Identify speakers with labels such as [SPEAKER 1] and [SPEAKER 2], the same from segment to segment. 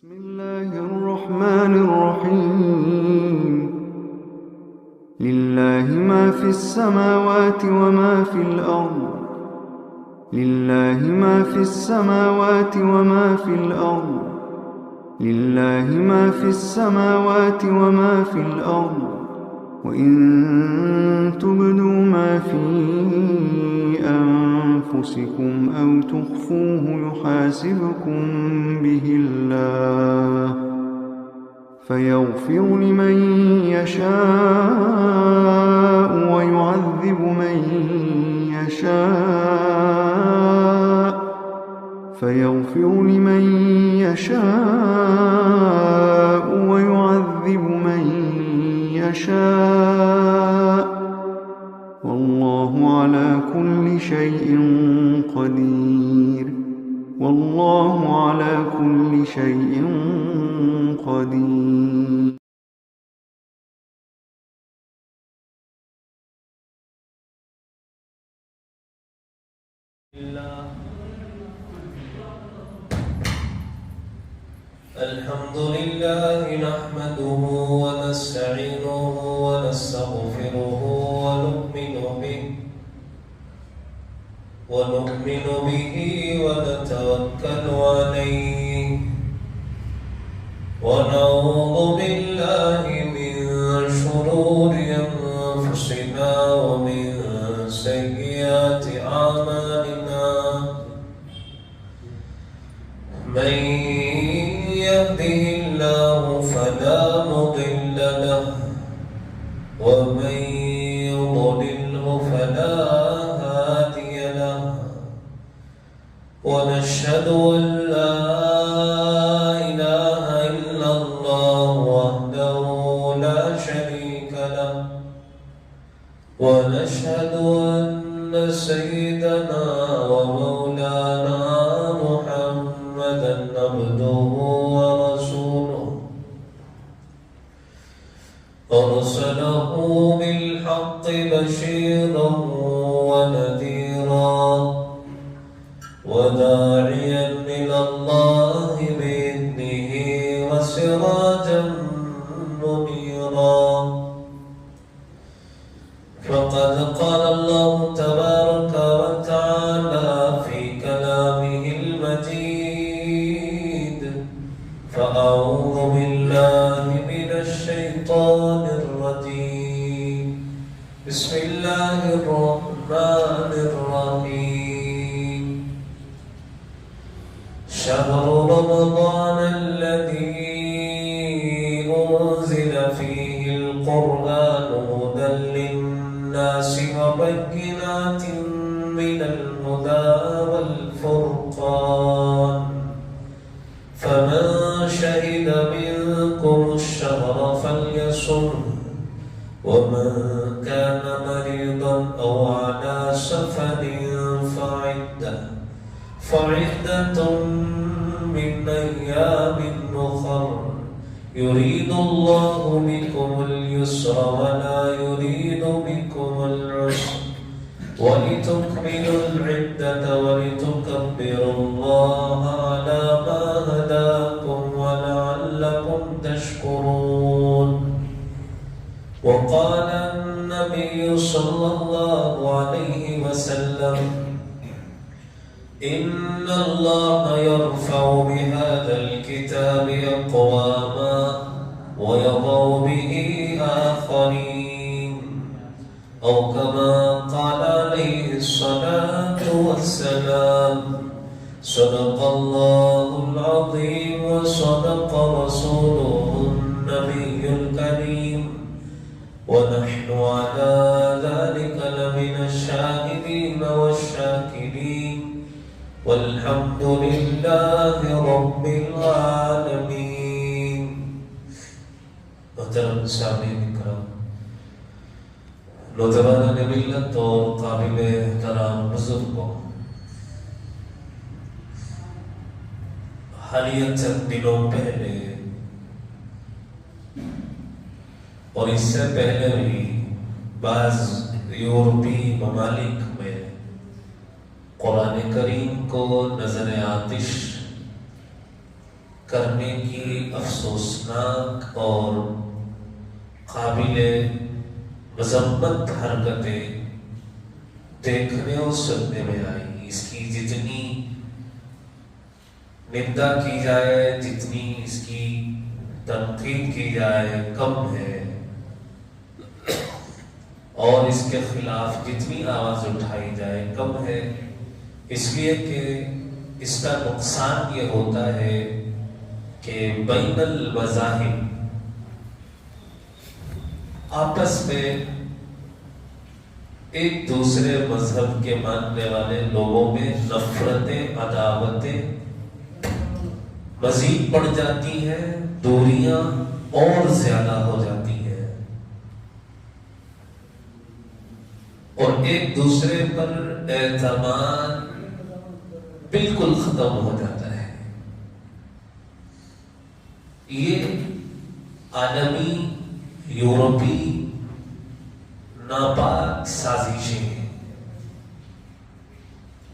[SPEAKER 1] بسم الله الرحمن الرحيم لله ما في السماوات وما في الأرض لله ما في السماوات وما في الأرض لله ما في السماوات وما في الأرض وإن تبدوا ما في أنفسكم أو تخفوه يحاسبكم به الله فيغفر لمن يشاء ويعذب من يشاء فيغفر لمن يشاء ويعذب من يشاء والله على كل شيء قدير والله على كل شيء قدير.
[SPEAKER 2] الحمد لله نحمده ونستعينه ونستغفره ونؤمن به ونتوكل عليه ونعوذ بالله من شرور أنفسنا ومن سيئات أعمالنا من يهده الله فلا مضل له ومن يضلله فلا هادي له ونشهد أن لا إله إلا الله وحده لا شريك له ونشهد أن سيدنا ومولانا محمدا عبده ورسوله أرسله بالحق بشيرا ونذيرا وداعيا إلى الله بإذنه وسراجا منيرا فقد قال الله تبارك وتعالى في كلامه المجيد فأعوذ بالله من الشيطان الرجيم بسم الله الرحمن الرحيم شهر رمضان الذي أنزل فيه القرآن هدى للناس وبينات من الهدى والفرقان فمن شهد منكم الشهر فليصم ومن كان مريضا أو على سفر فعدة من أيام أخر يريد الله بكم اليسر ولا يريد بكم العسر ولتكملوا العدة ولتكبروا الله على ما هداكم ولعلكم تشكرون. وقال النبي صلى الله عليه وسلم إن الله يرفع بهذا الكتاب أقواما ويضع به آخرين أو كما قال عليه الصلاة والسلام صدق الله العظيم وصدق رسوله النبي الكريم ونحن على ذلك لمن الشاهدين والشاكرين والحمد لله رب العالمين. محترم سامعین کرام، نوجوانان ملت اور قابل احترام بزرگوں، حالیہ چند دنوں پہلے اور اس سے پہلے بھی بعض یورپی ممالک میں قرآن کریم کو نظر آتش کرنے کی افسوسناک اور قابل مذمت حرکتیں دیکھنے اور سننے میں آئی. اس کی جتنی نندا کی جائے، جتنی اس کی تنقید کی جائے کم ہے، اور اس کے خلاف جتنی آواز اٹھائی جائے کم ہے. اس لیے کہ اس کا نقصان یہ ہوتا ہے کہ بین المذاہب آپس میں ایک دوسرے مذہب کے ماننے والے لوگوں میں نفرتیں، عداوتیں مزید بڑھ جاتی ہیں، دوریاں اور زیادہ ہو جاتی ہیں، اور ایک دوسرے پر اعتماد بالکل ختم ہو جاتا ہے. یہ عالمی یورپی ناپاک سازشیں ہیں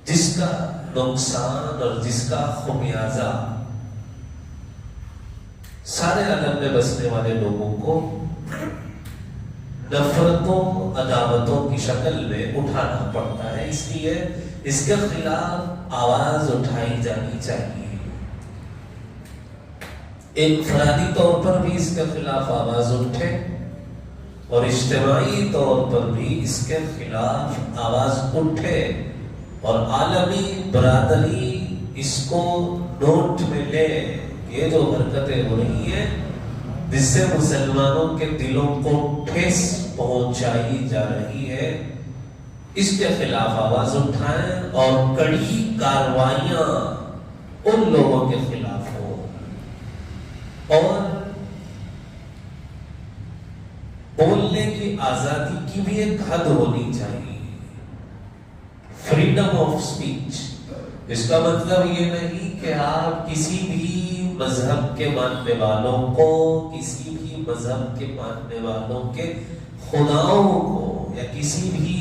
[SPEAKER 2] جس کا نقصان اور جس کا خمیازہ سارے عالم میں بسنے والے لوگوں کو نفرتوں، عداوتوں کی شکل میں اٹھانا پڑتا ہے. اس لیے اس کے خلاف آواز اٹھائی جانی چاہیے. انفرادی طور پر بھی اس کے خلاف آواز اٹھے اور اجتماعی طور پر بھی اس کے خلاف آواز اٹھے، اور عالمی برادری اس کو نوٹ میں لے. یہ جو حرکتیں ہو رہی ہیں جس سے مسلمانوں کے دلوں کو ٹھیس پہنچائی جا رہی ہے، اس کے خلاف آواز اٹھائیں اور کڑی کارروائیاں ان لوگوں کے خلاف ہو. اور بولنے کی آزادی کی بھی ایک حد ہونی چاہیے. فریڈم آف سپیچ، اس کا مطلب یہ نہیں کہ آپ کسی بھی مذہب کے ماننے والوں کو، کسی بھی مذہب کے ماننے والوں کے خداؤں کو، یا کسی بھی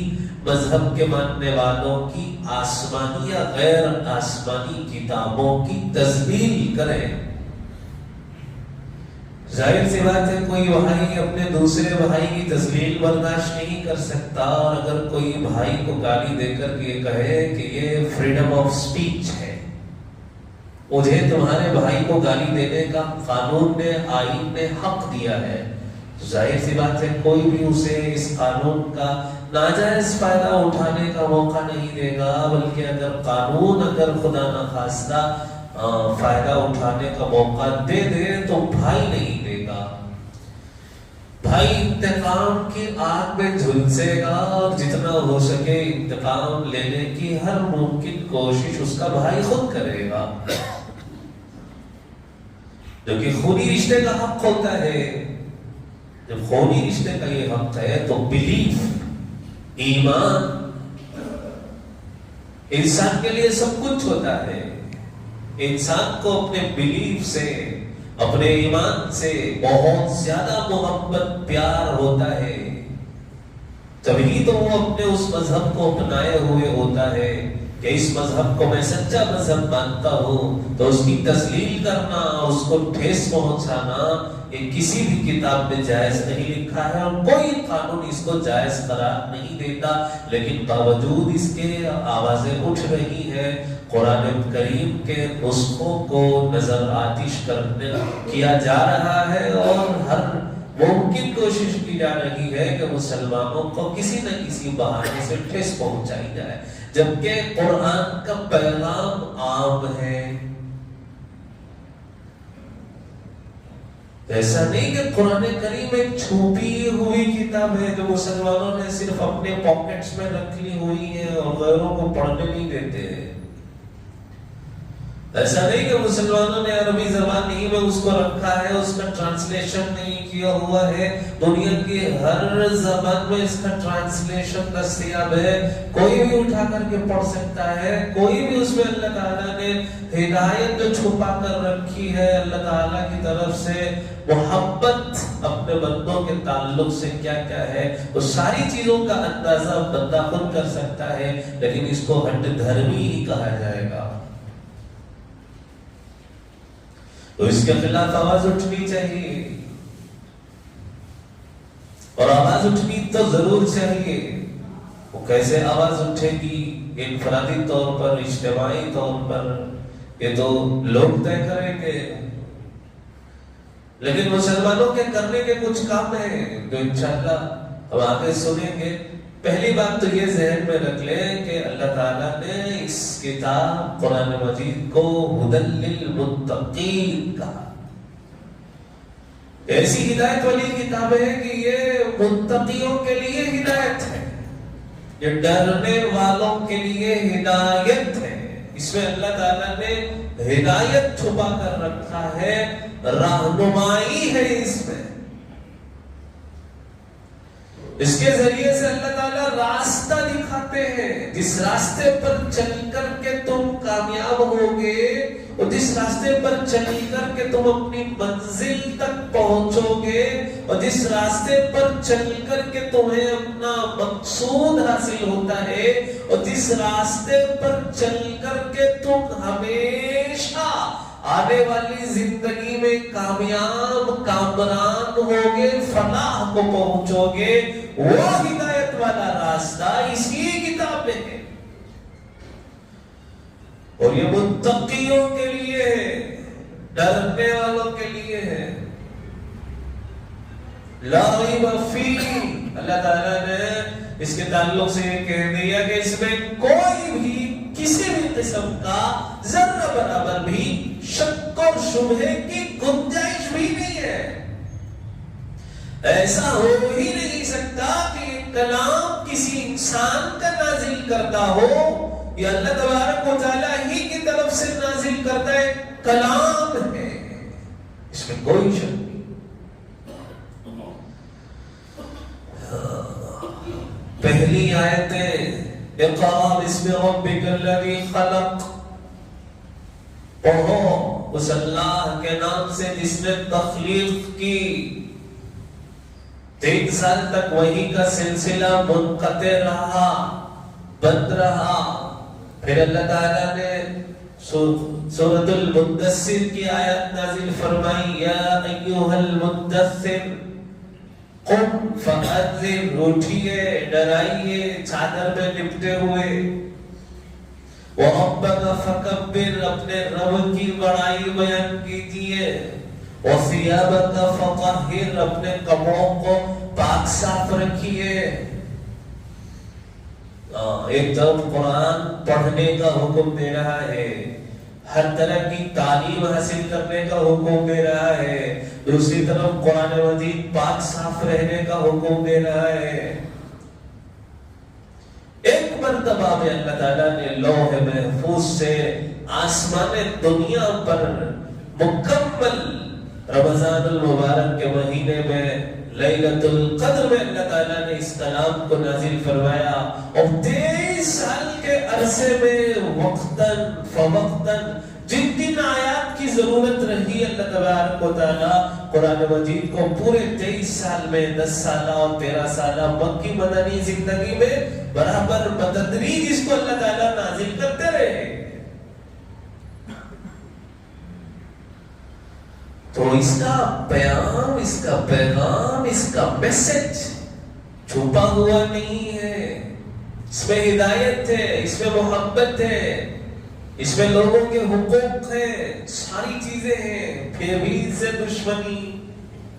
[SPEAKER 2] مذہب کے ماننے والوں کی آسمانی یا غیر آسمانی کتابوں کی تذلیل کریں. ظاہر سی بات ہے کوئی بھائی اپنے دوسرے بھائی کی تذلیل برداشت نہیں کر سکتا، اور اگر کوئی بھائی کو گالی دے کر یہ کہے کہ یہ فریڈم آف سپیچ ہے، مجھے تمہارے بھائی کو گالی دینے کا قانون نے، آئین نے حق دیا ہے، تو ظاہر سی بات ہے کوئی بھی اسے اس قانون کا ناجائز فائدہ اٹھانے کا موقع نہیں دے گا. بلکہ اگر قانون خدا نخواستہ فائدہ اٹھانے کا موقع دے دے تو بھائی نہیں دے گا. بھائی انتقام کی آگ میں جھلسے گا، اور جتنا ہو سکے انتقام لینے کی ہر ممکن کوشش اس کا بھائی خود کرے گا، جو کہ خونی رشتے کا حق ہوتا ہے. جب خونی رشتے کا یہ حق ہے تو بلیف، ایمان انسان کے لیے سب کچھ ہوتا ہے. انسان کو اپنے بلیف سے، اپنے ایمان سے بہت زیادہ محبت، پیار ہوتا ہے. تبھی تو وہ اپنے اس مذہب کو اپنائے ہوئے ہوتا ہے کہ اس مذہب کو میں سچا مذہب مانتا ہوں. تو اس کی تذلیل کرنا اور اس کو ٹھیس پہنچانا یہ کسی بھی کتاب میں جائز نہیں لکھا ہے، اور کوئی قانون اس کو جائز قرار نہیں دیتا. لیکن باوجود اس کے آوازیں اٹھ رہی ہیں. قرآن کریم کے نسخوں کو نظر آتش کیا جا رہا ہے، اور ہر ممکن کوشش کی جا رہی ہے کہ مسلمانوں کو کسی نہ کسی بہانے سے ٹھیس پہنچائی جائے، جبکہ قرآن کا پیغام عام ہے. ایسا نہیں کہ قرآن کریم ایک چھپی ہوئی کتاب ہے جو مسلمانوں نے صرف اپنے پاکٹس میں رکھ لی ہوئی ہے اور غیروں کو پڑھنے نہیں دیتے. ایسا نہیں کہ مسلمانوں نے عربی زبان ہی میں اس کو رکھا ہے، اس کا ٹرانسلیشن نہیں کیا ہوا ہے. دنیا کی ہر زبان میں اس کا ٹرانسلیشن دستیاب ہے، کوئی بھی اٹھا کر کے پڑھ سکتا ہے. کوئی بھی اس میں اللہ تعالیٰ نے ہدایت جو چھپا کر رکھی ہے، اللہ تعالیٰ کی طرف سے محبت اپنے بندوں کے تعلق سے کیا کیا ہے، وہ ساری چیزوں کا اندازہ بندہ خود کر سکتا ہے. لیکن اس کو ہٹ دھرمی ہی کہا جائے گا. تو اس کے خلاف آواز اٹھنی چاہیے، اور آواز اٹھنی تو ضرور چاہیے۔ وہ کیسے آواز اٹھے گی؟ انفرادی طور پر، اجتماعی طور پر، یہ تو لوگ طے کریں گے، لیکن مسلمانوں کے کرنے کے کچھ کام ہیں جو انشاءاللہ ہم آگے سنیں گے۔ پہلی بات تو یہ ذہن میں رکھ لیں کہ اللہ تعالیٰ نے اس کتاب قرآن مجید کو ہدی للمتقین کہا۔ ایسی ہدایت والی کتاب ہے کہ یہ متقیوں کے لیے ہدایت ہے، یہ ڈرنے والوں کے لیے ہدایت ہے۔ اس میں اللہ تعالیٰ نے ہدایت چھپا کر رکھا ہے، رہنمائی ہے اس میں۔ اس کے ذریعے سے اللہ تعالیٰ راستہ دکھاتے ہیں، جس راستے پر چل کر کے تم کامیاب ہوگے، اور جس راستے پر چل کر کے تم اپنی منزل تک پہنچو گے، اور جس راستے پر چل کر کے تمہیں اپنا مقصود حاصل ہوتا ہے، اور جس راستے پر چل کر کے تم ہمیشہ آنے والی زندگی میں کامیاب کامران ہوگے، فلاح کو پہنچو گے، وہ ہدایت والا راستہ اسی کتاب میں ہے، اور یہ متقیوں کے لیے ہے، ڈرنے والوں کے لیے ہے۔ لا ریب فیہ، اللہ تعالیٰ نے اس کے تعلق سے یہ کہہ دیا کہ اس میں کوئی بھی کسی بھی قسم کا ذرہ برابر بھی شک اور شبہے کی گنجائش بھی نہیں ہے۔ ایسا ہو ہی نہیں سکتا کہ یہ کلام کسی انسان کا نازل کرتا ہو، یا اللہ تبارک و تعالیٰ ہی کی طرف سے نازل کرتا ہے، کلام ہے، اس میں کوئی شک نہیں۔ پہلی آیتیں اقرأ باسم ربک الذی خلق، پڑھو اس اللہ کے نام سے جس نے تخلیق کی۔ 3 سال تک وحی کا سلسلہ منقطع رہا، بند رہا، پھر اللہ تعالیٰ نے سورۃ المدثر کی آیت نازل فرمائی، یا ایھا المدثر قم فانذر، اٹھیے، ڈرائیے، چادر میں لپٹے ہوئے، وَرَبَّكَ فَكَبِّرْ، اپنے رب کی بڑائی بیان کیجئے، وَثِيَابَكَ فَطَهِّرْ، اپنے کپڑوں کو پاک صاف رکھیے۔ ایک طرف قرآن پڑھنے کا حکم دے رہا ہے، ہر طرح کی تعلیم حاصل کرنے کا حکم دے رہا ہے، دوسری طرف قرآن مجید پاک صاف رہنے کا حکم دے رہا ہے۔ ایک مرتبہ میں اللہ تعالیٰ نے لوح محفوظ سے آسمان دنیا پر مکمل رمضان المبارک کے مہینے میں لیلۃ القدر میں اللہ تعالیٰ نے اس کلام کو نازل فرمایا، اور 23 سال کے عرصے میں وقتاً فوقتاً جن جن آیات کی ضرورت رہی، اللہ تبارک و تعالیٰ قرآن مجید کو پورے 23 سال میں 10 سالہ اور 13 سالہ مکی مدنی زندگی میں برابر بتدریج اس کو اللہ تعالیٰ نازل کرتے رہے۔ تو اس کا پیام، اس کا پیغام، اس کا میسج چھپا ہوا نہیں ہے، اس میں ہدایت ہے، اس میں محبت ہے، اس میں لوگوں کے حقوق ہیں، ساری چیزیں ہیں، پھر بھی اس سے دشمنی،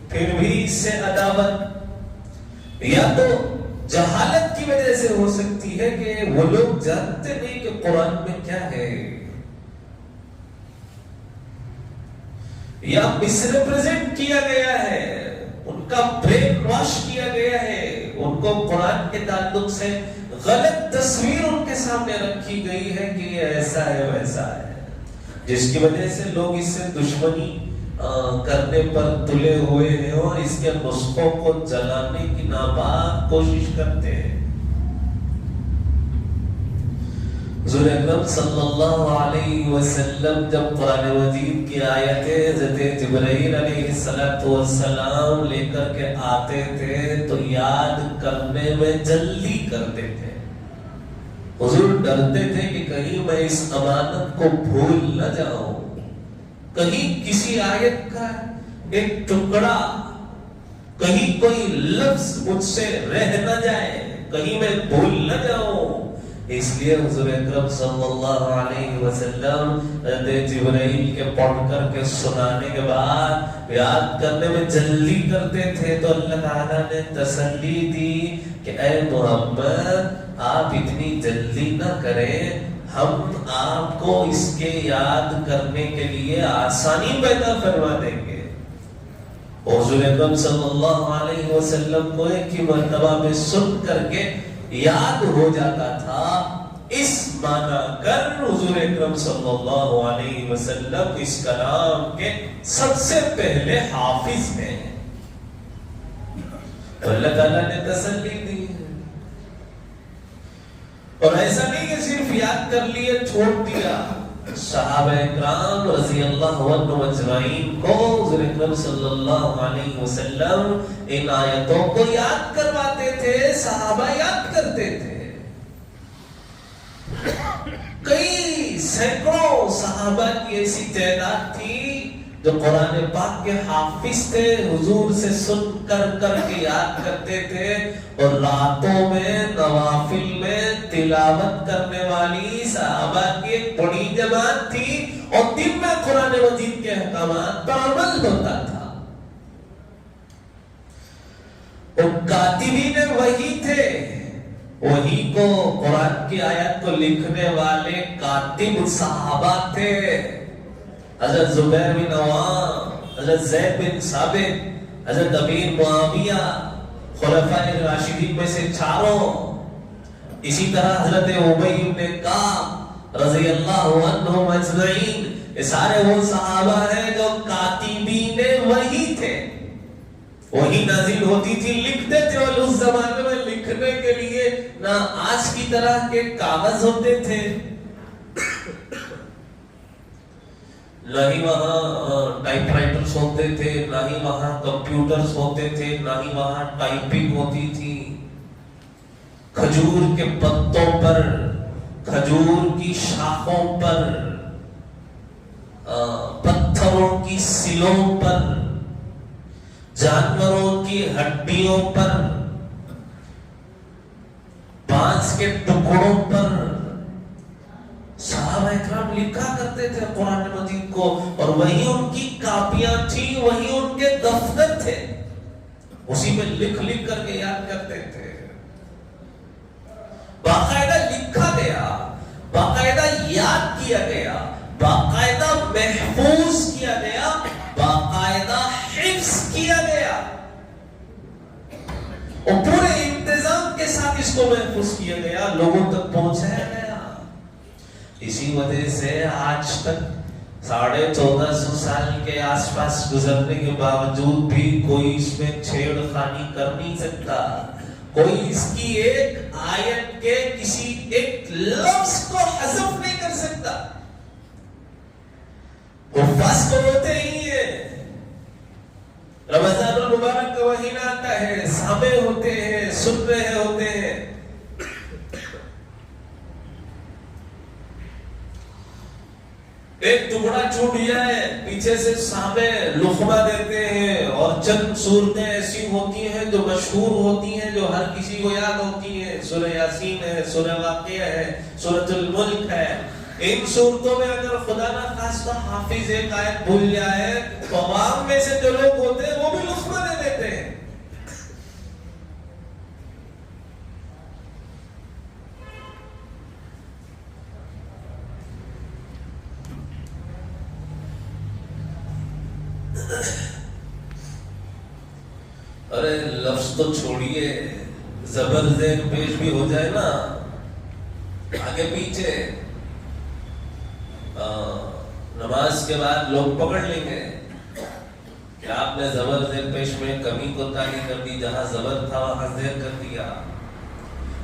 [SPEAKER 2] پھر بھی اس سے عداوت، یا تو جہالت کی وجہ سے ہو سکتی ہے کہ وہ لوگ جانتے نہیں کہ قرآن میں کیا ہے، یا مس ریپرزینٹ کیا گیا ہے، ان کا برین واش کیا گیا ہے، ان کو قرآن کے تعلق سے غلط تصویر ان کے سامنے رکھی گئی ہے کہ یہ ایسا ہے ویسا ہے، جس کی وجہ سے لوگ اس سے دشمنی کرنے پر تلے ہوئے ہیں اور اس کے نسخوں کو جلانے کی ناپاک کوشش کرتے ہیں۔ حضور اکرم صلی اللہ علیہ وسلم جب قرآن مجید کی آیتیں حضرت جبرائیل علیہ السلام لے کر کے آتے تھے تو یاد کرنے میں جلدی کرتے تھے۔ حضور ڈرتے تھے کہ کہیں میں اس امانت کو بھول نہ جاؤں، کہیں کسی آیت کا ایک ٹکڑا، کہیں کوئی لفظ مجھ سے رہ نہ جائے، کہیں میں بھول نہ جاؤں۔ اس لیے حضور اکرم صلی اللہ علیہ وسلم حضرت جبرائیل کے پڑھ کر کے سنانے کے بعد یاد کرنے میں جلدی کرتے تھے، تو اللہ تعالیٰ نے تسلی دی کہ اے محمد آپ اتنی جلدی نہ کریں، ہم آپ کو اس کے یاد کرنے کے لیے آسانی پیدا فرما دیں گے۔ حضور اکرم صلی اللہ علیہ وسلم کو ایک ہی مرتبہ میں سن کر کے یاد ہو جاتا تھا، اس معنی کر حضور اکرم صلی اللہ علیہ وسلم اس کلام کے سب سے پہلے حافظ ہیں۔ اللہ تعالیٰ نے تسلی دی، اور ایسا نہیں کہ صرف یاد کر لیے چھوڑ دیا۔ صحابہ اکرام رضی اللہ عنہم اجمعین کو حضور اکرم صلی اللہ علیہ وسلم ان آیتوں کو یاد کرواتے تھے، صحابہ یاد کرتے تھے۔ کئی سینکڑوں صحابہ کی ایسی تعداد تھی جو قرآن پاک کے حافظ تھے، حضور سے سن کر کے یاد کرتے تھے، اور راتوں میں نوافل میں تلاوت کرنے والی صحابہ کی ایک بڑی جماعت تھی، اور دن میں قرآن مجید کے احکامات پر عمل ہوتا تھا۔ اور کاتبین وحی تھے، وحی کو قرآن کی آیات کو لکھنے والے کاتب صحابہ تھے، حضرت زبیر بن عوام، حضرت زید بن ثابت، حضرت امیر معاویہ، خلفائے راشدین میں سے چاروں، اسی طرح حضرت ابی بن کعب رضی اللہ عنہم اجمعین، یہ سارے وہ صحابہ ہیں جو کاتبین وحی تھے۔ وحی نازل ہوتی تھی، لکھتے تھے، اور اس زمانے میں لکھنے کے لیے نہ آج کی طرح کے کاغذ ہوتے تھے، نہ ہی وہاں ٹائپ رائٹرز ہوتے تھے، نہ ہی وہاں کمپیوٹرز ہوتے تھے، نہ ہی وہاں ٹائپنگ ہوتی تھی۔ کھجور کے پتوں پر، کھجور کی شاخوں پر، پتھروں کی سلوں پر، جانوروں کی ہڈیوں پر، بانس کے ٹکڑوں پر صحابہ اکرام لکھا کرتے تھے قرآن مجید کو، اور وہی ان کی کاپیاں تھی، وہی ان کے دفتر تھے، اسی میں لکھ کر کے یاد کرتے تھے۔ باقاعدہ لکھا گیا، باقاعدہ یاد کیا گیا، باقاعدہ محفوظ کیا گیا، باقاعدہ حفظ کیا گیا، اور پورے انتظام کے ساتھ اس کو محفوظ کیا گیا، لوگوں تک پہنچایا گیا۔ اسی وجہ سے آج تک 1450 سال کے آس پاس گزرنے کے باوجود بھی کوئی اس میں چھیڑ خانی کر نہیں سکتا، کوئی اس کی ایک آیت کے کسی ایک لفظ کو حذف نہیں کر سکتا۔ حفاظ کو ہوتے ہی ہے، رمضان المبارک کا مہینہ آتا ہے، سامع ہوتے ہیں، سن رہے ہوتے ہیں، ایک ٹکڑا چھوٹ جائے، پیچھے سے سامع لقمہ دیتے ہیں، اور چند صورتیں ایسی ہوتی ہیں جو مشہور ہوتی ہیں، جو ہر کسی کو یاد ہوتی ہیں، سورہ یاسین ہے، سورہ واقعہ ہے، سورۃ الملک ہے۔ ان صورتوں میں اگر خدا نہ خواستہ حافظ ایک آیت بھول جائے تو عوام میں سے جو لوگ ہوتے ہیں وہ بھی لقمہ دے دیتے ہیں۔ ارے لفظ تو چھوڑیے، زبر زیر پیش بھی ہو جائے نا، آگے پیچھے، نماز کے بعد لوگ پکڑ لیں گے کہ آپ نے زبر زیر پیش میں کمی کوتاہی کر دی، جہاں زبر تھا وہاں زیر کر دیا۔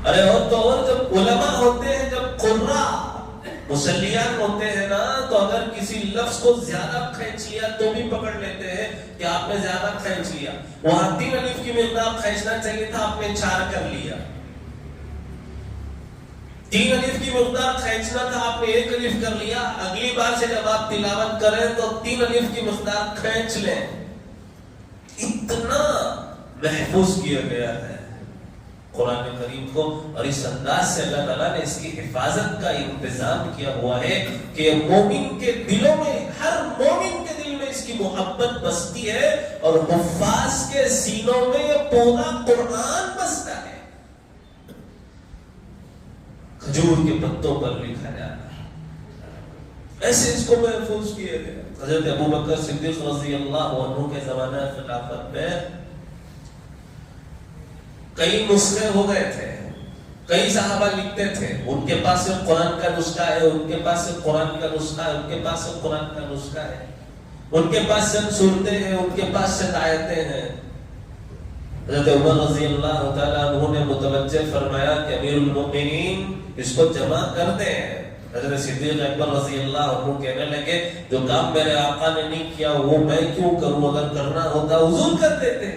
[SPEAKER 2] ارے اور تو اور جب علماء ہوتے ہیں، جب قراء مسلیان ہوتے ہیں نا، تو اگر کسی لفظ کو زیادہ کھینچ لیا تو بھی پکڑ لیتے ہیں کہ آپ نے زیادہ کھینچ لیا، وہاں 3 الف کی مقدار کھینچنا چاہیے تھا، آپ نے 4 کر لیا، 3 الف کی مقدار کھینچنا تھا، آپ نے 1 الف کر لیا، اگلی بار سے جب آپ تلاوت کریں تو 3 الف کی مقدار کھینچ لیں. اتنا محفوظ کیا گیا ہے قرآن کریم کو، اور اس انداز سے اللہ تعالیٰ نے اس کی حفاظت کا انتظام کیا ہوا ہے کہ مومن کے دلوں میں، ہر مومن کے دل میں اس کی محبت بستی ہے، اور حفاظ کے سینوں میں یہ پورا قرآن بستا ہے. کھجور کے پتوں پر لکھا جاتا ہے، ایسے اس کو محفوظ کیا گیا. حضرت ابو بکر صدیق رضی اللہ عنہ کے زمانہ خلافت میں کئی نسخے ہو گئے تھے، کئی صحابہ لکھتے تھے، ان کے پاس سے قرآن کا نسخہ ہے، ان کے پاس سے قرآن کا نسخہ ہے، ان کے پاس سے قرآن کا نسخہ ہے، ان کے پاس سے صورتیں ہیں، ان کے پاس سے آیتیں ہیں. حضرت عمر رضی اللہ تعالیٰ عنہ نے متوجہ فرمایا کہ امیر المؤمنین اس کو جمع کر دیں. حضرت صدیق اکبر رضی اللہ عنہ کہنے لگے جو کام میرے آقا نے نہیں کیا وہ میں کیوں کروں، اگر کرنا ہوتا حضور کر دیتے.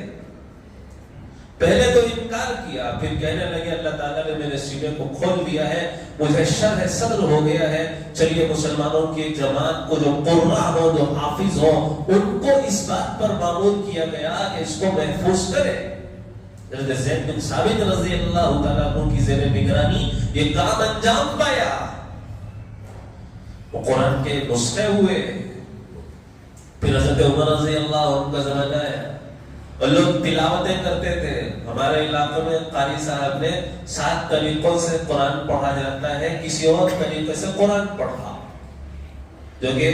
[SPEAKER 2] پہلے تو انکار کیا، پھر کہنے لگے اللہ تعالیٰ نے میرے سینے کو کھول دیا ہے، مجھے شرح صدر ہو گیا ہے، چلیے مسلمانوں کی ایک جماعت کو جو قرآن ہو، جو حافظ ہو، ان کو اس بات پر معمول کیا گیا کہ اس کو محفوظ کرے. حضرت زید بن ثابت رضی اللہ تعالیٰ عنہ کی زیر نگرانی یہ کام انجام پایا. وہ قرآن کے نسخے ہوئے. پھر حضرت عمر رضی اللہ عنہ کا زمانہ ہے اور لوگ تلاوتیں کرتے تھے. ہمارے علاقوں میں قاری صاحب نے 7 طریقوں سے قرآن پڑھا جاتا ہے، کسی اور طریقے سے قرآن پڑھا، جو کہ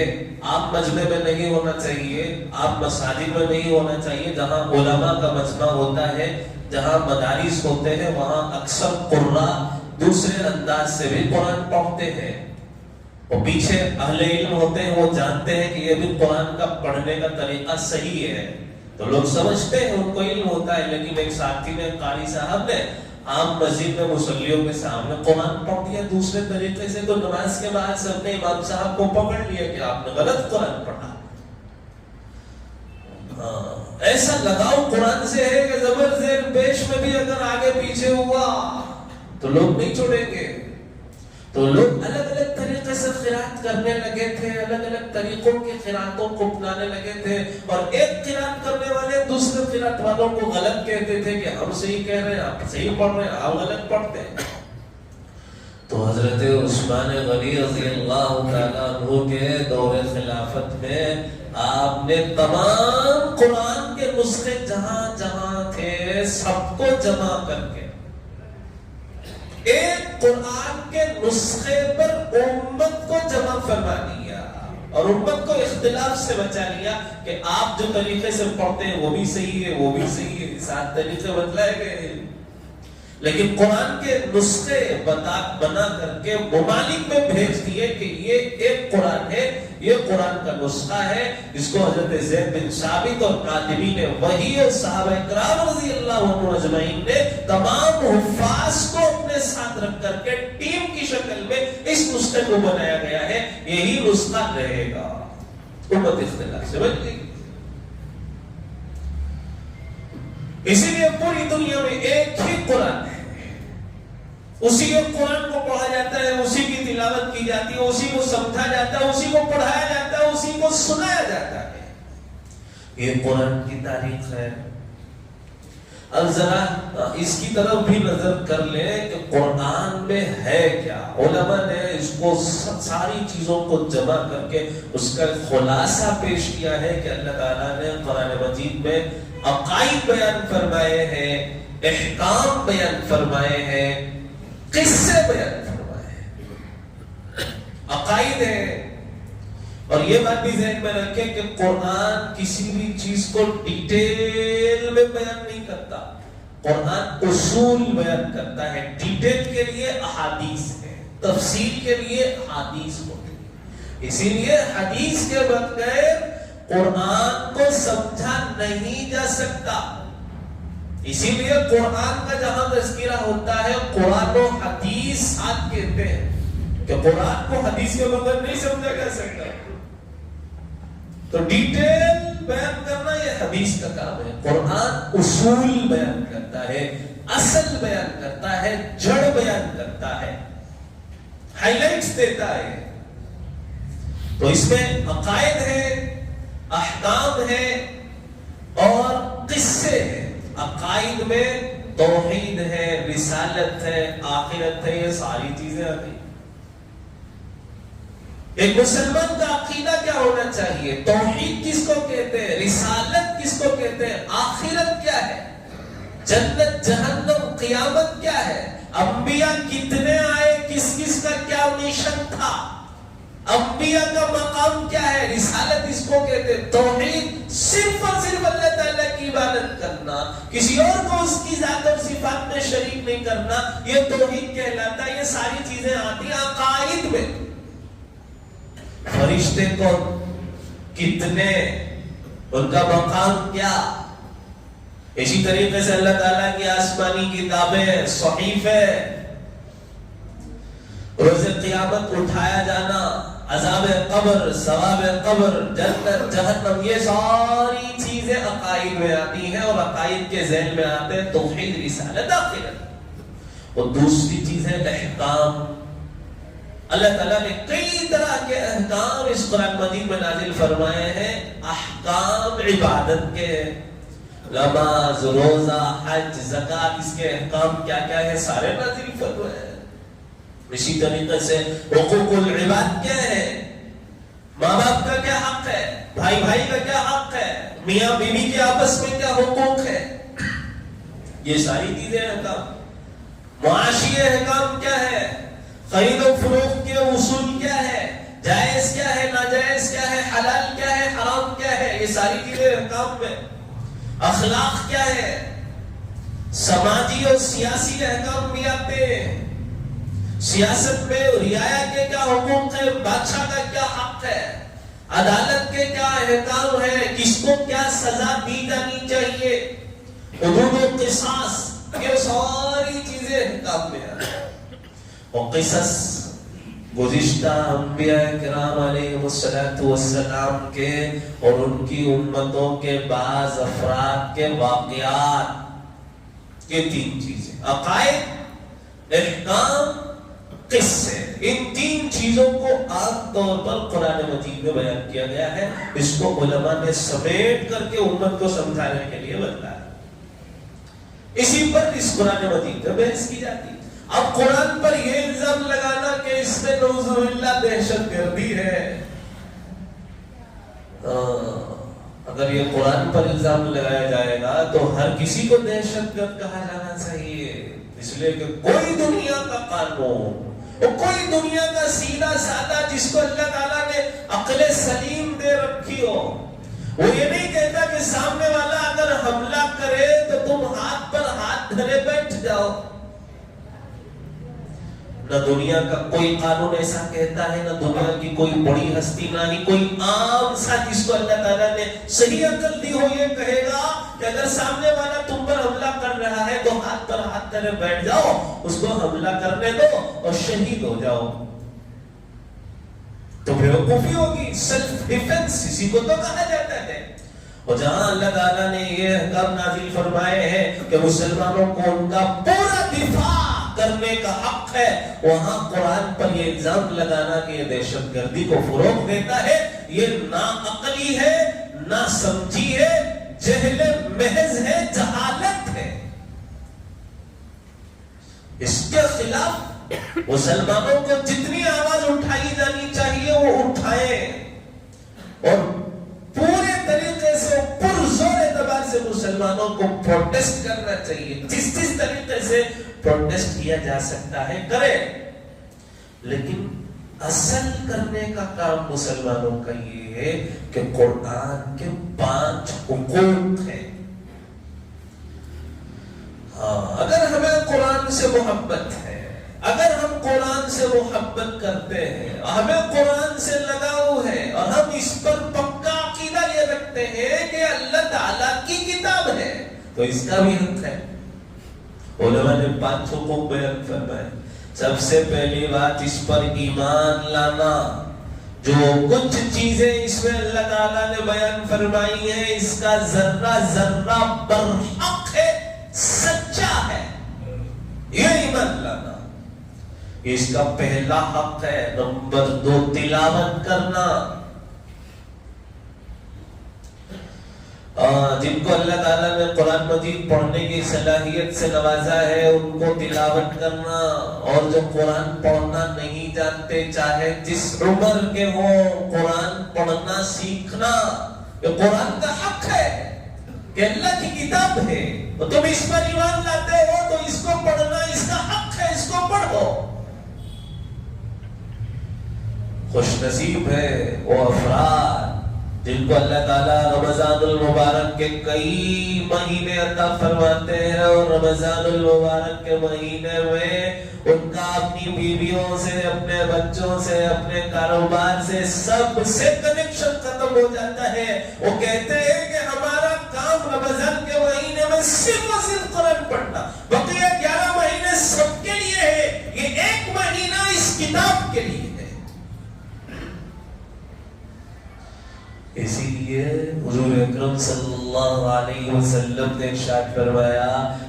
[SPEAKER 2] آپ مجمع میں نہیں ہونا چاہیے، آپ مساجد میں نہیں ہونا چاہیے. جہاں علماء کا مجمع ہوتا ہے، جہاں مدارس ہوتے ہیں، وہاں اکثر قراء دوسرے انداز سے بھی قرآن پڑھتے ہیں. اور پیچھے اہل علم ہوتے ہیں، وہ جانتے ہیں کہ یہ بھی قرآن کا پڑھنے کا طریقہ صحیح ہے، تو لوگ سمجھتے ہیں، ان کو علم ہوتا ہے. لیکن ایک ساتھی نے، قاری صاحب نے عام مسجد میں مصلیوں کے سامنے قرآن پڑھ دیا دوسرے طریقے سے، تو نماز کے بعد سب نے امام صاحب کو پکڑ لیا کہ آپ نے غلط قرآن پڑھا. ایسا لگاؤ قرآن سے ہے کہ زبر زیر پیش میں بھی اگر آگے پیچھے ہوا تو لوگ نہیں چھوڑیں گے. تو لوگ الگ الگ طریقے سے قرات کرنے لگے تھے، الگ الگ طریقوں کی قراتوں کو اپنانے لگے تھے، اور ایک قرات کرنے والے دوسرے قرات والوں کو غلط کہتے تھے کہ ہم صحیح کہہ رہے ہیں، آپ صحیح پڑھ رہے ہیں، آپ غلط پڑھتے ہیں. تو حضرت عثمان غنی رضی اللہ تعالیٰ عنہ کے دور خلافت میں آپ نے تمام قرآن کے نسخے جہاں جہاں تھے سب کو جمع کر کے ایک قرآن کے نسخے پر امت کو جمع فرما دیا، اور امت کو اختلاف سے بچا لیا کہ آپ جو طریقے سے پڑھتے ہیں وہ بھی صحیح ہے، وہ بھی صحیح ہے. 7 طریقے بتلائے گئے ہیں، لیکن قرآن کے نسخے بنا کر کے ممالک میں بھیج دیے کہ یہ ایک قرآن ہے، یہ قرآن کا نسخہ ہے. اس کو حضرت زید بن ثابت اور کاتبین وحی اور صحابہ کرام رضی اللہ عنہ اجمعین نے تمام حفاظ کو اپنے ساتھ رکھ کر کے ٹیم کی شکل میں اس نسخے کو بنایا گیا ہے. یہی نسخہ رہے گا. امت اختلاف سے بچ گئی. اسی لیے پوری دنیا میں ایک ہی قرآن ہے، اسی کے قرآن کو پڑھا جاتا ہے، اسی کی تلاوت کی جاتی ہے، اسی کو سمجھا جاتا ہے، اسی کو پڑھایا جاتا ہے، اسی کو سنایا جاتا ہے. یہ قرآن کی تاریخ ہے. اب ذرا اس کی طرف بھی نظر کر لیں کہ قرآن میں ہے کیا. علماء نے اس کو ساری چیزوں کو جمع کر کے اس کا خلاصہ پیش کیا ہے کہ اللہ تعالیٰ نے قرآن مجید میں عقائد بیان فرمائے ہیں، احکام بیان فرمائے ہیں، قصے بیان فرمائے ہیں. عقائد ہے. اور یہ بات بھی ذہن میں رکھیں کہ قرآن کسی بھی چیز کو ڈیٹیل میں بیان نہیں کرتا، قرآن اصول بیان کرتا ہے. ڈیٹیل کے لیے احادیث ہے، تفسیر کے لیے حدیث ہوتی ہے. اسی لیے حدیث کے بغیر قرآن کو سمجھا نہیں جا سکتا. اسی لیے قرآن کا جہاں تذکرہ ہوتا ہے قرآن و حدیث ساتھ کہتے ہیں کہ قرآن کو حدیث کے بغیر نہیں سمجھا جا سکتا. تو ڈیٹیل بیان کرنا یہ حدیث کا کام ہے. قرآن اصول بیان کرتا ہے، اصل بیان کرتا ہے، جڑ بیان کرتا ہے. ہائی لائٹس دیتا ہے. تو اس میں عقائد ہے، احکام ہے اور قصے ہیں. عقائد میں توحید ہے، رسالت ہے، آخرت ہے، یہ ساری چیزیں آتی. ایک مسلمان کا عقیدہ کیا ہونا چاہیے؟ توحید کس کو کہتے ہیں؟ رسالت کس کو کہتے ہیں؟ آخرت کیا ہے؟ جنت جہنم قیامت کیا ہے؟ انبیاء کتنے آئے، کس کس کا کیا مشن تھا، انبیاء کا مقام کیا ہے؟ رسالت اس کو کہتے ہیں. توحید صرف اور صرف اللہ تعالیٰ کی عبادت کرنا، کسی اور کو اس کی ذات اور صفات میں شریک نہیں کرنا، یہ توحید کہلاتا ہے. یہ ساری چیزیں آتی ہیں عقائد میں. فرشتے کون، کتنے، ان کا مقام کیا. اسی طریقے سے اللہ تعالیٰ کی آسمانی کتابیں، صحیفے، روز قیامت اٹھایا جانا، عذاب قبر، ثواب قبر، جنت جہنم، یہ ساری چیزیں عقائد میں آتی ہیں اور عقائد کے ذیل میں آتے ہیں توحید، رسالت، آخرت. اور دوسری چیز ہے احکام. اللہ تعالیٰ نے کئی طرح کے احکام اس قرآن مجید میں نازل فرمائے ہیں. احکام عبادت کے، نماز، روزہ، حج، زکات، اس کے احکام کیا کیا ہے سارے نازل فرمائے ہیں. اسی طریقے سے حقوق العباد کیا ہے، ماں باپ کا کیا حق ہے، بھائی بھائی کا کیا حق ہے، میاں بیوی کے آپس میں کیا حقوق ہے، یہ ساری چیزیں احکام. معاشی احکام کیا ہے، خرید و فروخت کے اصول کیا ہے، جائز کیا ہے، ناجائز کیا ہے، حلال کیا ہے، حرام کیا ہے، یہ ساری چیزیں احکام میں. اخلاق کیا ہے، سماجی اور سیاسی احکام بھی آتے ہیں. سیاست میں رعایا کے کیا حقوق ہے، بادشاہ کا کیا حق ہے، عدالت کے کیا احکام ہے، کس کو کیا سزا دی جانی چاہیے، حدود و قصاص، یہ ساری چیزیں احکام میں آتی ہیں. اور قصص گزشتہ انبیاء کرام علیہ السلام کے اور ان کی امتوں کے بعض افراد کے واقعات، یہ تین چیزیں، عقائد، احکام، قصے. ان تین چیزوں کو عام طور پر قرآن مجید میں بیان کیا گیا ہے. اس کو علماء نے سمیٹ کر کے امت کو سمجھانے کے لیے بتایا. اسی پر اس قرآن مجید میں بحث کی جاتی ہے. اب قرآن پر یہ الزام لگانا کہ اس میں نعوذ باللہ دہشت گردی ہے، اگر یہ قرآن پر الزام لگایا جائے گا تو ہر کسی کو دہشت گرد کہا جانا چاہیے. اس لیے کہ کوئی دنیا کا قانون، کوئی دنیا کا سیدھا سادہ جس کو اللہ تعالیٰ نے عقل سلیم دے رکھی ہو، وہ یہ نہیں کہتا کہ سامنے والا اگر حملہ کرے تو تم ہاتھ پر ہاتھ دھرے بیٹھ جاؤ. نہ دنیا کا کوئی قانون ایسا کہتا ہے، نہ دنیا کی کوئی بڑی ہستی، نہ ہی کوئی عام سا جس کو اللہ تعالیٰ نے صحیح عقل دی ہو یہ کہے گا کہ اگر سامنے والا تم پر حملہ کر رہا ہے تو ہاتھ پر ہاتھ کرے بیٹھ جاؤ، اس کو حملہ کرنے دو اور شہید ہو جاؤ. تو بیوقوفی ہوگی. سیلف ڈیفنس اسی کو تو کہا جاتا ہے. اور جہاں اللہ تعالیٰ نے یہ احکام نازل فرمائے ہیں کہ مسلمانوں کو ان کا پورا دفاع کرنے کا حق ہے، وہاں قرآن پر یہ الزام لگانا کہ یہ دہشت گردی کو فروغ دیتا ہے، یہ ناعقلی ہے، نہ سمجھی ہے، جہل محض ہے، جہالت ہے. اس کے خلاف مسلمانوں کو جتنی آواز اٹھائی جانی چاہیے وہ اٹھائیں اور پورے طریقے سے پرزور اعتبار سے مسلمانوں کو پروٹیسٹ کرنا چاہیے. جس طریقے سے پروٹیسٹ کیا جا سکتا ہے کرے، لیکن اصل کرنے کا کام مسلمانوں کا یہ ہے کہ قرآن کے 5 حقوق ہیں. ہاں، اگر ہمیں قرآن سے محبت ہے، اگر ہم قرآن سے محبت کرتے ہیں، ہمیں قرآن سے لگاؤ ہے اور ہم اس پر پکا عقیدہ یہ رکھتے ہیں کہ اللہ تعالیٰ کی کتاب ہے، تو اس کا بھی حق ہے. علماء نے 5 حقوق بیان فرمائے. سب سے پہلی بات اس پر ایمان لانا. جو کچھ چیزیں اس میں اللہ تعالیٰ نے بیان فرمائی ہیں اس کا ذرہ ذرہ برحق ہے، سچا ہے، یہ ایمان لانا. اس کا پہلا حق ہے. نمبر 2 تلاوت کرنا. جن کو اللہ تعالیٰ نے قرآن مجید پڑھنے کی صلاحیت سے نوازا ہے ان کو تلاوت کرنا. اور جو قرآن پڑھنا نہیں جانتے چاہے جس عمر کے ہوں قرآن پڑھنا سیکھنا. یہ قرآن کا حق ہے کہ اللہ کی کتاب ہے تو تم اس پر ایمان لاتے ہو تو اس کو پڑھنا اس کا حق ہے. اس کو پڑھو. خوش نصیب ہے وہ افراد جن کو اللہ تعالیٰ رمضان المبارک کے کئی مہینے عطا فرماتے ہیں اور رمضان المبارک کے مہینے میں ان کا اپنی بیویوں سے اپنے بچوں سے اپنے کاروبار سے سب سے کنیکشن ختم ہو جاتا ہے. وہ کہتے ہیں کہ ہمارا کام رمضان کے مہینے میں صرف اور صرف قرآن پڑھنا. بقیہ 11 مہینے سب کے لیے ہے. یہ ایک مہینہ اس کتاب کے لیے ہے. اسی لیے حضور اکرم صلی اللہ علیہ وسلم نے ارشاد فرمایا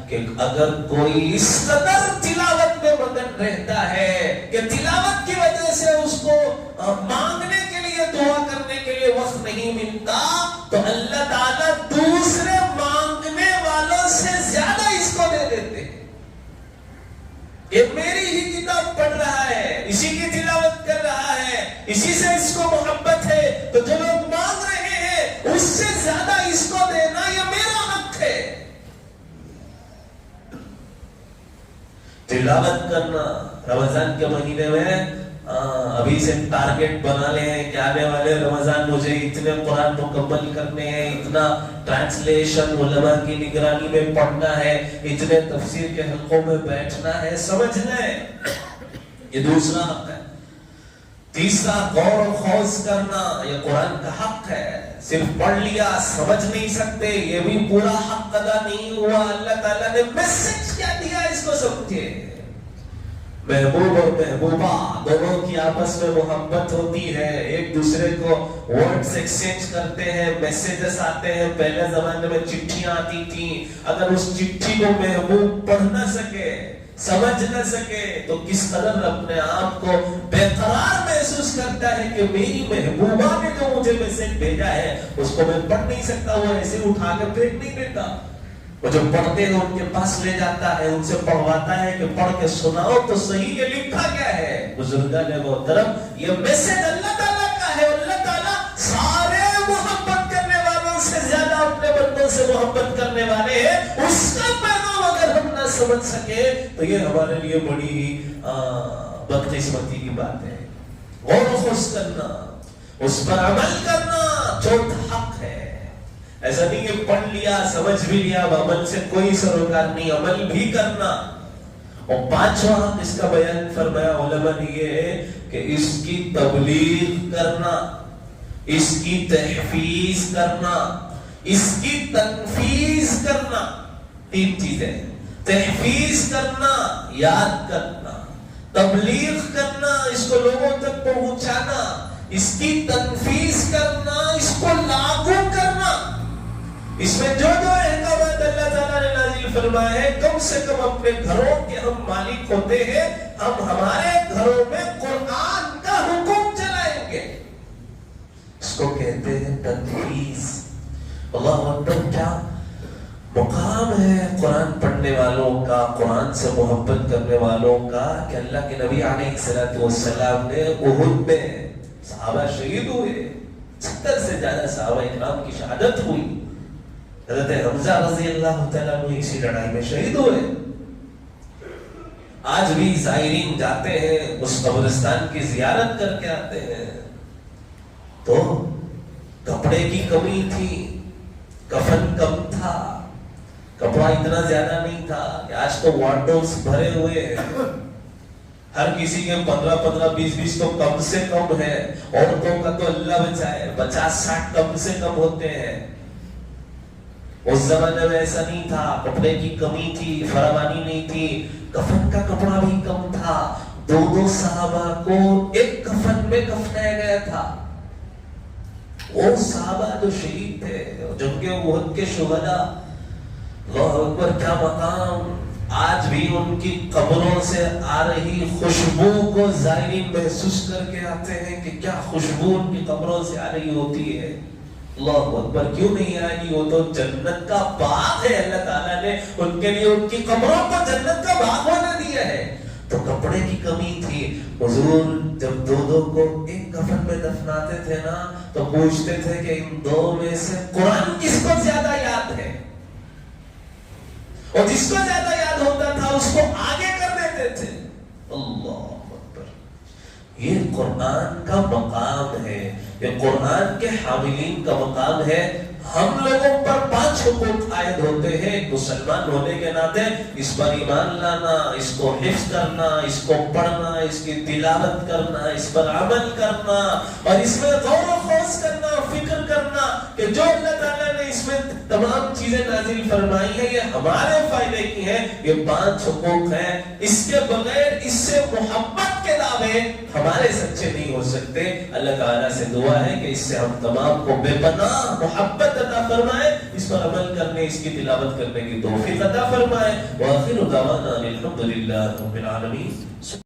[SPEAKER 2] کہ اگر کوئی اس قدر تلاوت میں مگن رہتا ہے کہ تلاوت کی وجہ سے اس کو مانگنے کے لیے دعا کرنے کے لیے وقت نہیں ملتا تو اللہ تعالیٰ دوسرے مانگنے والوں سے زیادہ اس کو دے دیتے ہیں. کہ میری ہی کتاب پڑھ رہا ہے, اسی کی تلاوت کر رہا ہے, اسی سے اس کو محبت ہے, تو جو لوگ مانگ رہے ہیں اس سے زیادہ اس کو دینا یہ میرا حق ہے. تلاوت کرنا رمضان کے مہینے میں ابھی سے ٹارگٹ بنا لے ہیں کہ آنے والے رمضان مجھے اتنے قرآن مکمل کرنے ہیں, اتنا ٹرانسلیشن علماء کی نگرانی میں پڑھنا ہے, اتنے تفسیر کے حلقوں میں بیٹھنا ہے. سمجھ لیں یہ دوسرا حق ہے. تیسرا غور و خوض کرنا. یہ قرآن کا حق ہے. صرف پڑھ لیا سمجھ نہیں سکتے, یہ بھی پورا حق ادا نہیں ہوا. اللہ تعالیٰ نے میسج کیا دیا اس کو سمجھے. محبوب اور محبوبہ دونوں کی آپس میں محبت ہوتی ہے, ایک دوسرے کو ورڈز ایکسچینج کرتے ہیں, میسیجز آتے ہیں. پہلے زمانے میں چٹھیاں آتی تھیں, اگر اس چٹھی کو محبوب پڑھ نہ سکے سمجھ نہ سکے تو کس قدر اپنے آپ کو بے قرار محسوس کرتا ہے کہ میری محبوبہ نے جو مجھے میسج بھیجا ہے اس کو میں پڑھ نہیں سکتا. وہ ایسے اٹھا کے پھینک نہیں دیتا, وہ جو پڑھتے ہیں ان کے پاس لے جاتا ہے, ان سے پڑھواتا ہے کہ پڑھ کے سناؤ تو صحیح یہ لکھا کیا ہے. بزرگان محترم یہ میسج اللہ تعالیٰ کا ہے. اللہ تعالیٰ سارے محبت کرنے والوں سے زیادہ اپنے بندوں سے محبت کرنے والے ہیں. اس کا پیغام اگر ہم نہ سمجھ سکے تو یہ ہمارے لیے بڑی ہی بدقسمتی کی بات ہے. غور و خوض کرنا, اس پر عمل کرنا چوتھا حق ہے. ایسا نہیں کہ پڑھ لیا سمجھ بھی لیا عمل سے کوئی سروکار نہیں, عمل بھی کرنا. اور پانچواں حق اس کا بیان فرمایا علماء نے یہ ہے کہ اس کی تبلیغ کرنا, اس کی تحفیظ کرنا, اس کی تنفیذ کرنا. 3 چیزیں: تحفیظ کرنا, یاد کرنا, تبلیغ کرنا, اس کو لوگوں تک پہنچانا, اس کی تنفیذ کرنا, اس کو لاگو کرنا. اس میں جو جو احکامات اللہ تعالیٰ نے نازل فرمائے ہیں کم سے کم اپنے گھروں کے ہم مالک ہوتے ہیں, ہم ہمارے گھروں میں قرآن کا حکم چلائیں گے. اس کو کہتے ہیں تنفیذ. اللہ اکبر, کیا مقام ہے قرآن پڑھنے والوں کا, قرآن سے محبت کرنے والوں کا کہ اللہ کے نبی علیہ الصلوۃ والسلام نے احد میں صحابہ شہید ہوئے, 70 سے زیادہ صحابہ اکرام کی شہادت ہوئی. حضرت حمزہ رضی اللہ تعالیٰ عنہ اسی لڑائی میں شہید ہوئے. آج بھی زائرین جاتے ہیں اس قبرستان کی زیارت کر کے آتے ہیں. تو کپڑے کی کمی تھی, کفن کم تھا, کپڑا اتنا زیادہ نہیں تھا. آج تو وارڈروبس بھرے ہوئے ہیں, ہر کسی کے 15 20 تو کم سے کم ہے. عورتوں کا تو اللہ بچائے 50-60 کم سے کم ہوتے ہیں. اس زمانے میں ایسا نہیں تھا, کپڑے کی کمی تھی, فراوانی نہیں تھی, کفن کا کپڑا بھی کم تھا. 2 صحابہ کو ایک کفن میں کفنایا گیا تھا. وہ صحابہ جو شہید تھے, جنگ احد کے شہداء, اللہ اکبر, کیا مقام, آج بھی ان کی قبروں سے آ رہی خوشبو کو زائرین محسوس کر کے آتے ہیں کہ کیا خوشبو ان کی قبروں سے آ رہی ہوتی ہے. اللہ اکبر. کیوں نہیں آئے گی؟ وہ تو جنت کا باغ ہے. اللہ تعالیٰ نے ان کے لیے ان کی قبروں کو جنت کا باغ بنا دیا ہے. تو کپڑے کی کمی تھی. حضور جب دو کو ایک کفن میں دفناتے تھے نا تو پوچھتے تھے کہ ان دو میں سے قرآن کس کو زیادہ یاد ہے، اور جس کو زیادہ یاد ہوتا تھا اس کو آگے کر دیتے تھے. اللہ اکبر. یہ قرآن کا مقام ہے، یہ قرآن کے حاملین کا مقام ہے. ہم لوگوں پر 5 حقوق عائد ہوتے ہیں مسلمان ہونے کے ناطے. اس پر ایمان لانا، اس کو حفظ کرنا، اس کو پڑھنا، اس کی تلاوت کرنا، اس پر عمل کرنا، اور اس میں غور و خوض کرنا، فکر کرنا کہ جو اللہ تعالیٰ نے اس میں تمام چیزیں نازل فرمائی ہیں یہ ہمارے فائدے کی ہیں. یہ 5 حقوق ہیں. اس کے بغیر اس سے محبت کے دعوے ہمارے سچے نہیں ہو سکتے. اللہ تعالیٰ سے دعا ہے کہ اس سے ہم تمام کو بے پناہ محبت عطا فرمائے، اس پر عمل کرنے، اس کی تلاوت کرنے کی توفیق عطا فرمائے. وآخر دعوانا الحمدللہ رب العالمین.